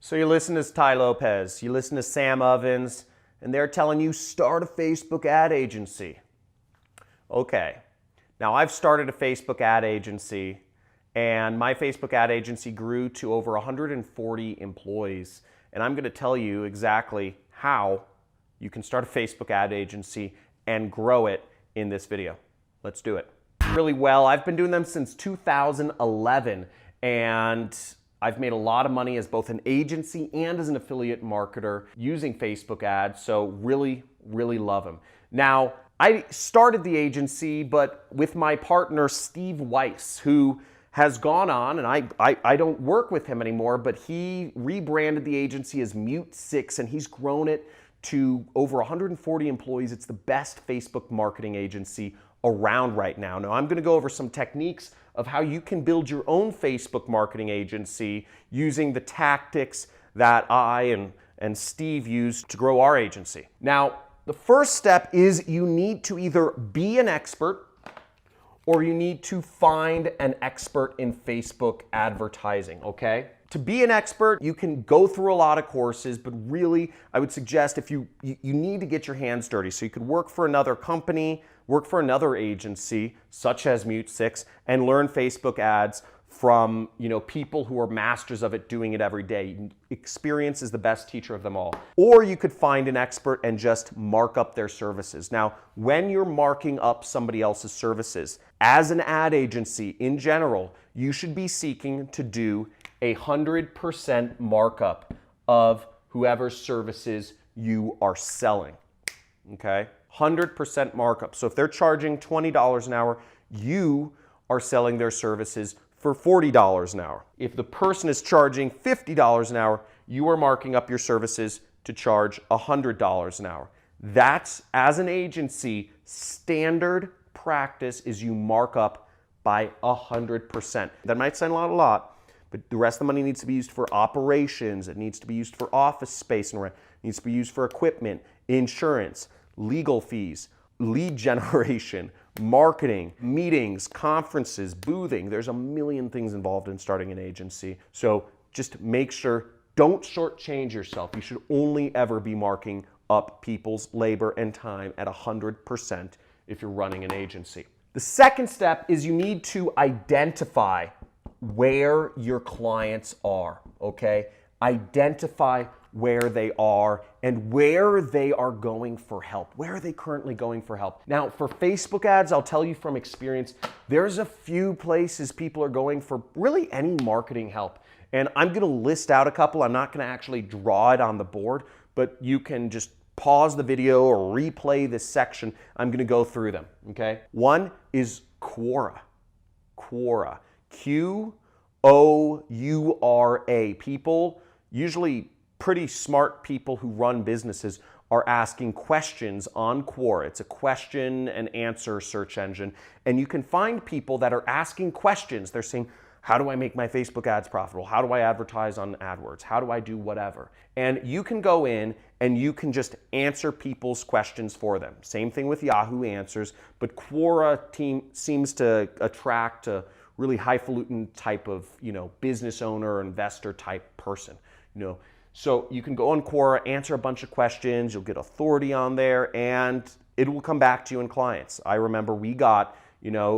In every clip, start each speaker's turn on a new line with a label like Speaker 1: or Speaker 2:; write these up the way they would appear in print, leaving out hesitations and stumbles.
Speaker 1: So you listen to Ty Lopez, you listen to Sam Ovens, and they're telling you start a Facebook ad agency. Okay, now I've started a Facebook ad agency, and my Facebook ad agency grew to over 140 employees. And I'm going to tell you exactly how you can start a Facebook ad agency and grow it in this video. Let's do it. Really well. I've been doing them since 2011, and I've made a lot of money as both an agency and as an affiliate marketer using Facebook ads, so really love them. Now, I started the agency, but with my partner, Steve Weiss, who has gone on, and I don't work with him anymore, but he rebranded the agency as Mute 6, and he's grown it to over 140 employees. It's the best Facebook marketing agency around right now. Now, I'm going to go over some techniques of how you can build your own Facebook marketing agency using the tactics that I and Steve used to grow our agency. Now, the first step is you need to either be an expert or you need to find an expert in Facebook advertising, okay? To be an expert, you can go through a lot of courses, but really, I would suggest if you need to get your hands dirty. So you could work for another company, work for another agency, such as Mute 6, and learn Facebook ads from people who are masters of it, doing it every day. Experience is the best teacher of them all. Or you could find an expert and just mark up their services. Now, when you're marking up somebody else's services, as an ad agency in general, you should be seeking to do 100% markup of whoever's services you are selling, okay? 100% markup. So if they're charging $20 an hour, you are selling their services for $40 an hour. If the person is charging $50 an hour, you are marking up your services to charge $100 an hour. That's, as an agency, standard practice is you mark up by 100%. That might sound a lot, but the rest of the money needs to be used for operations. It needs to be used for office space and rent. It needs to be used for equipment, insurance, legal fees, lead generation, marketing, meetings, conferences, boothing. There's a million things involved in starting an agency. So just make sure, don't shortchange yourself. You should only ever be marking up people's labor and time at 100% if you're running an agency. The second step is you need to identify where your clients are, okay? Identify where they are and where they are going for help. Where are they currently going for help? Now, for Facebook ads, I'll tell you from experience, there's a few places people are going for really any marketing help. And I'm gonna list out a couple. I'm not gonna actually draw it on the board, but you can just pause the video or replay this section. I'm gonna go through them, okay? One is Quora. Quora. Q-O-U-R-A. People, usually pretty smart people who run businesses, are asking questions on Quora. It's a question and answer search engine. And you can find people that are asking questions. They're saying, how do I make my Facebook ads profitable? How do I advertise on AdWords? How do I do whatever? And you can go in and you can just answer people's questions for them. Same thing with Yahoo Answers, but Quora seems to attract a really highfalutin type of, business owner, investor type person, So you can go on Quora, answer a bunch of questions, you'll get authority on there, and it will come back to you in clients. I remember we got,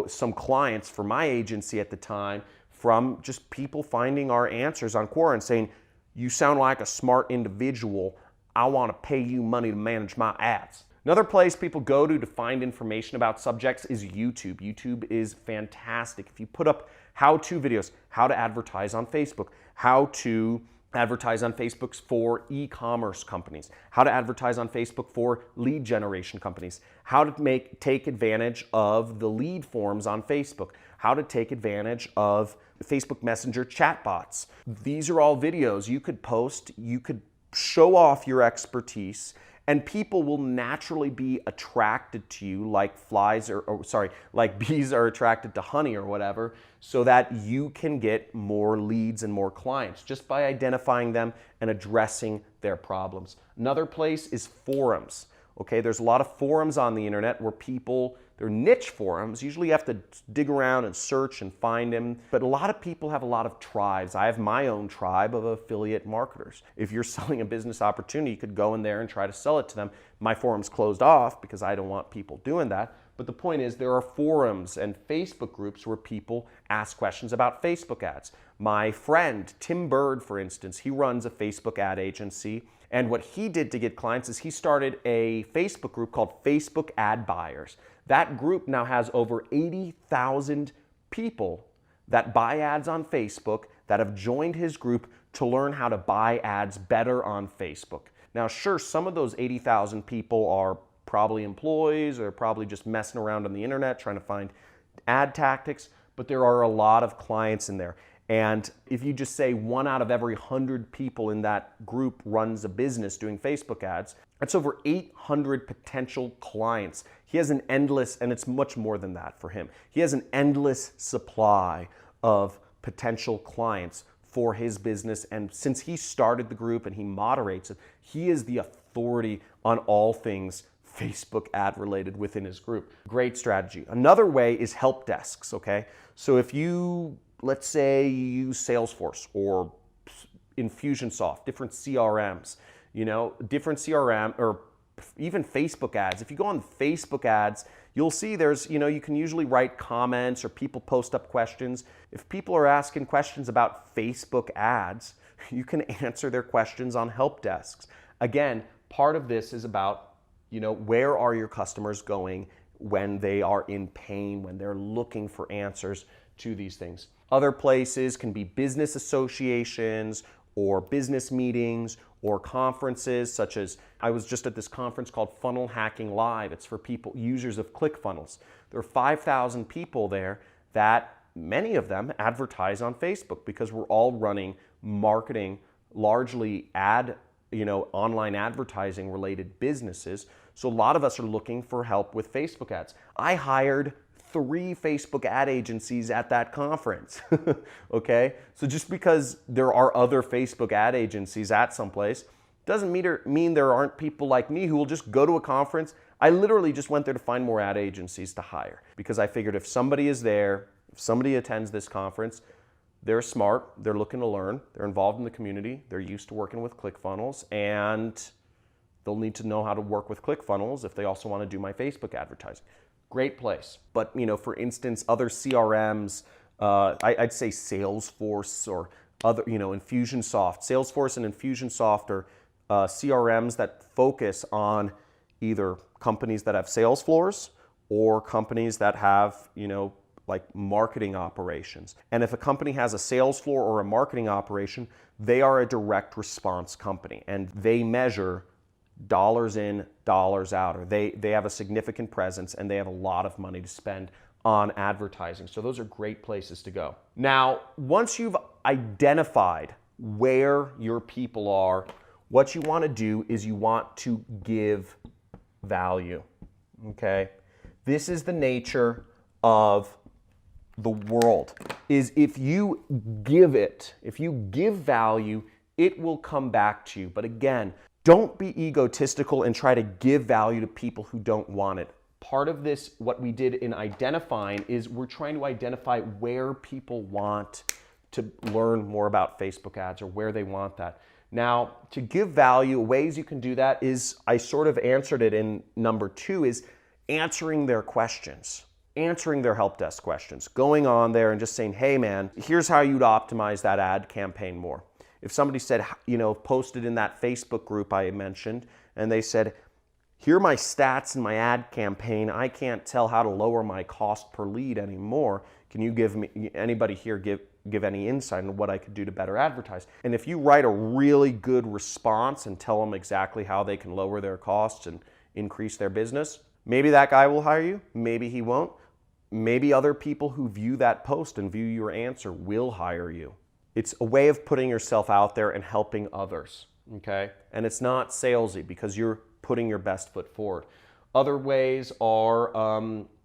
Speaker 1: some clients for my agency at the time from just people finding our answers on Quora and saying, you sound like a smart individual. I want to pay you money to manage my ads. Another place people go to find information about subjects is YouTube. YouTube is fantastic. If you put up how-to videos, how to advertise on Facebook, how to advertise on Facebook for e-commerce companies, how to advertise on Facebook for lead generation companies, how to take advantage of the lead forms on Facebook, how to take advantage of Facebook Messenger chatbots. These are all videos you could post, you could show off your expertise, and people will naturally be attracted to you like like bees are attracted to honey or whatever, so that you can get more leads and more clients just by identifying them and addressing their problems. Another place is forums. Okay, there's a lot of forums on the internet where people, they're niche forums. Usually you have to dig around and search and find them. But a lot of people have a lot of tribes. I have my own tribe of affiliate marketers. If you're selling a business opportunity, you could go in there and try to sell it to them. My forum's closed off because I don't want people doing that. But the point is, there are forums and Facebook groups where people ask questions about Facebook ads. My friend, Tim Bird, for instance, he runs a Facebook ad agency. And what he did to get clients is he started a Facebook group called Facebook Ad Buyers. That group now has over 80,000 people that buy ads on Facebook that have joined his group to learn how to buy ads better on Facebook. Now, sure, some of those 80,000 people are probably employees or probably just messing around on the internet trying to find ad tactics, but there are a lot of clients in there. And if you just say 1 out of every 100 people in that group runs a business doing Facebook ads, that's over 800 potential clients. He has an endless, and it's much more than that for him. He has an endless supply of potential clients for his business. And since he started the group and he moderates it, he is the authority on all things Facebook ad related within his group. Great strategy. Another way is help desks, okay? So if you, let's say you use Salesforce or Infusionsoft, different CRMs, different CRM or even Facebook ads. If you go on Facebook ads, you'll see there's, you can usually write comments or people post up questions. If people are asking questions about Facebook ads, you can answer their questions on help desks. Again, part of this is about, where are your customers going when they are in pain, when they're looking for answers to these things. Other places can be business associations or business meetings or conferences, such as I was just at this conference called Funnel Hacking Live. It's for people, users of ClickFunnels. There are 5,000 people there that many of them advertise on Facebook because we're all running marketing, largely online advertising related businesses. So a lot of us are looking for help with Facebook ads. I hired 3 Facebook ad agencies at that conference, okay? So just because there are other Facebook ad agencies at some place doesn't mean there aren't people like me who will just go to a conference. I literally just went there to find more ad agencies to hire because I figured if somebody is there, if somebody attends this conference, they're smart, they're looking to learn, they're involved in the community, they're used to working with ClickFunnels, and they'll need to know how to work with ClickFunnels if they also want to do my Facebook advertising. Great place. But, for instance, other CRMs, I'd say Salesforce or other, Infusionsoft. Salesforce and Infusionsoft are CRMs that focus on either companies that have sales floors or companies that have, like marketing operations. And if a company has a sales floor or a marketing operation, they are a direct response company and they measure dollars in, dollars out, or they have a significant presence and they have a lot of money to spend on advertising. So those are great places to go. Now, once you've identified where your people are, what you want to do is you want to give value, okay? This is the nature of the world, is if you give value, it will come back to you. But again, don't be egotistical and try to give value to people who don't want it. Part of this, what we did in identifying, is we're trying to identify where people want to learn more about Facebook ads or where they want that. Now, to give value, ways you can do that is, I sort of answered it in number 2, is answering their questions, answering their help desk questions, going on there and just saying, hey man, here's how you'd optimize that ad campaign more. If somebody said, posted in that Facebook group I mentioned, and they said, here are my stats in my ad campaign, I can't tell how to lower my cost per lead anymore. Can you anybody here give any insight on what I could do to better advertise? And if you write a really good response and tell them exactly how they can lower their costs and increase their business, maybe that guy will hire you, maybe he won't. Maybe other people who view that post and view your answer will hire you. It's a way of putting yourself out there and helping others, okay? And it's not salesy because you're putting your best foot forward. Other ways are,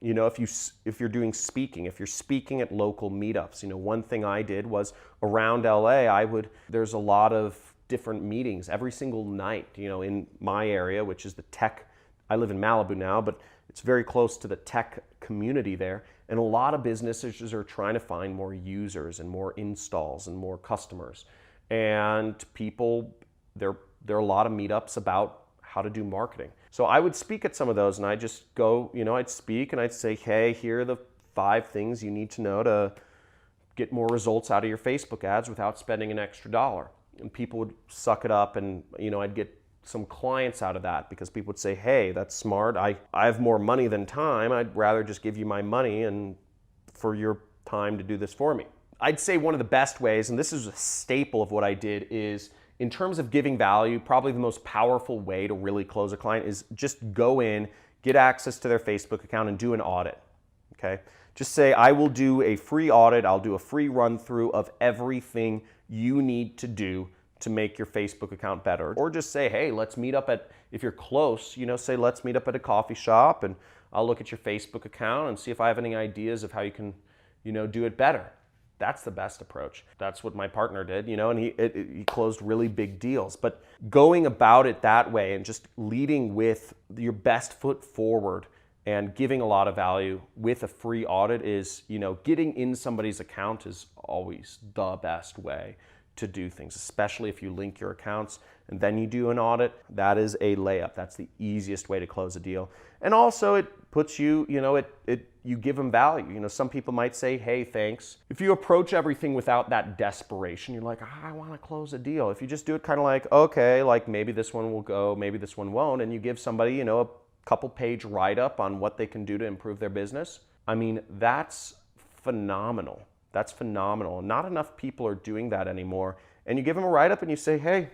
Speaker 1: if you're doing speaking, if you're speaking at local meetups, one thing I did was around LA, there's a lot of different meetings every single night, in my area, which is the tech I live in Malibu now, but it's very close to the tech community there. And a lot of businesses are trying to find more users and more installs and more customers. And people, there are a lot of meetups about how to do marketing. So I would speak at some of those, and I just go, I'd speak and I'd say, hey, here are the 5 things you need to know to get more results out of your Facebook ads without spending an extra dollar. And people would suck it up, and I'd get some clients out of that because people would say, hey, that's smart. I have more money than time. I'd rather just give you my money and for your time to do this for me. I'd say one of the best ways, and this is a staple of what I did, is in terms of giving value, probably the most powerful way to really close a client is just go in, get access to their Facebook account and do an audit, okay? Just say, I will do a free audit, I'll do a free run through of everything you need to do to make your Facebook account better. Or just say, hey, let's meet up at, if you're close, say let's meet up at a coffee shop and I'll look at your Facebook account and see if I have any ideas of how you can, do it better. That's the best approach. That's what my partner did, and he closed really big deals. But going about it that way and just leading with your best foot forward and giving a lot of value with a free audit is, getting in somebody's account is always the best way to do things, especially if you link your accounts and then you do an audit. That is a layup. That's the easiest way to close a deal. And also it puts you, you give them value. Some people might say, hey, thanks. If you approach everything without that desperation, you're like, I want to close a deal. If you just do it kind of like, okay, like maybe this one will go, maybe this one won't, and you give somebody, a couple page write-up on what they can do to improve their business, I mean, that's phenomenal. That's phenomenal. Not enough people are doing that anymore. And you give them a write-up and you say, hey,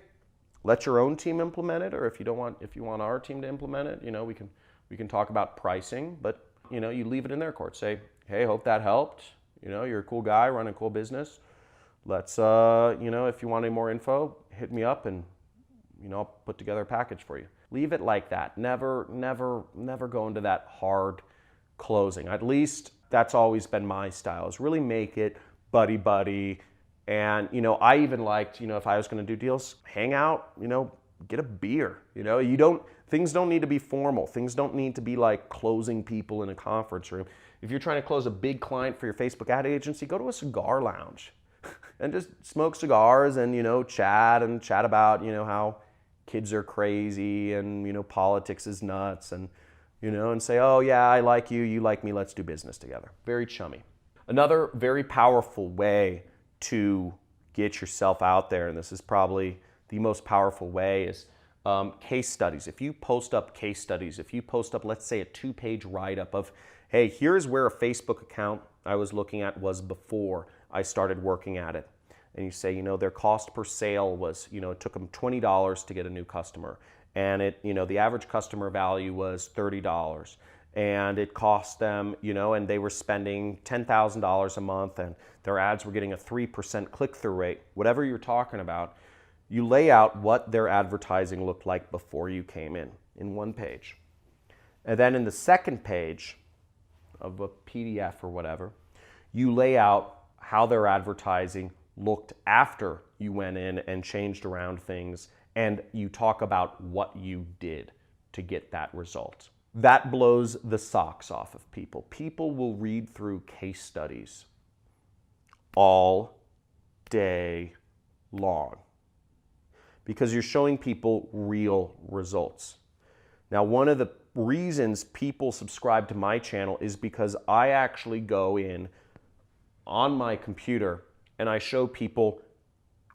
Speaker 1: let your own team implement it, or if you want our team to implement it, we can talk about pricing, but you leave it in their court. Say, hey, hope that helped. You're a cool guy, running a cool business. Let's, if you want any more info, hit me up and, I'll put together a package for you. Leave it like that. Never go into that hard closing. At least that's always been my style, is really make it buddy. And, I even liked, if I was going to do deals, hang out, get a beer. Things don't need to be formal. Things don't need to be like closing people in a conference room. If you're trying to close a big client for your Facebook ad agency, go to a cigar lounge and just smoke cigars and, chat about, how kids are crazy and, politics is nuts and, and say, oh yeah, I like you, you like me, let's do business together. Very chummy. Another very powerful way to get yourself out there, and this is probably the most powerful way, is case studies. If you post up case studies, if you post up, let's say, a 2-page write-up of, hey, here's where a Facebook account I was looking at was before I started working at it. And you say, their cost per sale was, it took them $20 to get a new customer. And the average customer value was $30. And it cost them, and they were spending $10,000 a month and their ads were getting a 3% click-through rate. Whatever you're talking about, you lay out what their advertising looked like before you came in one page. And then in the second page of a PDF or whatever, you lay out how their advertising looked after you went in and changed around things, and you talk about what you did to get that result. That blows the socks off of people. People will read through case studies all day long because you're showing people real results. Now, one of the reasons people subscribe to my channel is because I actually go in on my computer and I show people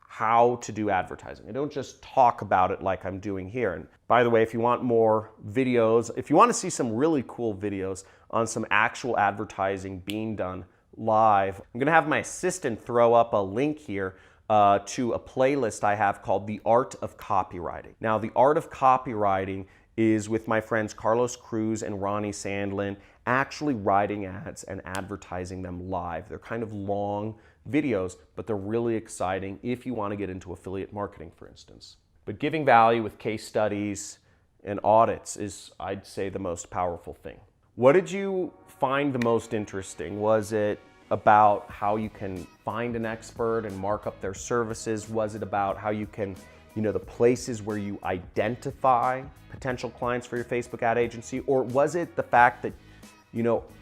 Speaker 1: how to do advertising. I don't just talk about it like I'm doing here. And by the way, if you want more videos, if you want to see some really cool videos on some actual advertising being done live, I'm going to have my assistant throw up a link here to a playlist I have called The Art of Copywriting. Now, The Art of Copywriting is with my friends Carlos Cruz and Ronnie Sandlin, actually writing ads and advertising them live. They're kind of long videos, but they're really exciting if you want to get into affiliate marketing, for instance. But giving value with case studies and audits is, I'd say, the most powerful thing. What did you find the most interesting? Was it about how you can find an expert and mark up their services? Was it about how you can the places where you identify potential clients for your Facebook ad agency? Or was it the fact that,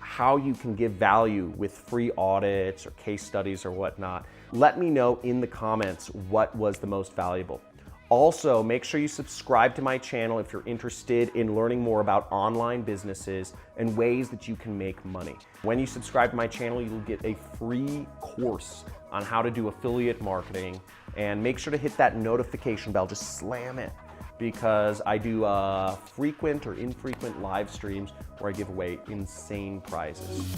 Speaker 1: how you can give value with free audits or case studies or whatnot? Let me know in the comments what was the most valuable. Also, make sure you subscribe to my channel if you're interested in learning more about online businesses and ways that you can make money. When you subscribe to my channel, you'll get a free course on how to do affiliate marketing, and make sure to hit that notification bell, just slam it, because I do frequent or infrequent live streams where I give away insane prizes.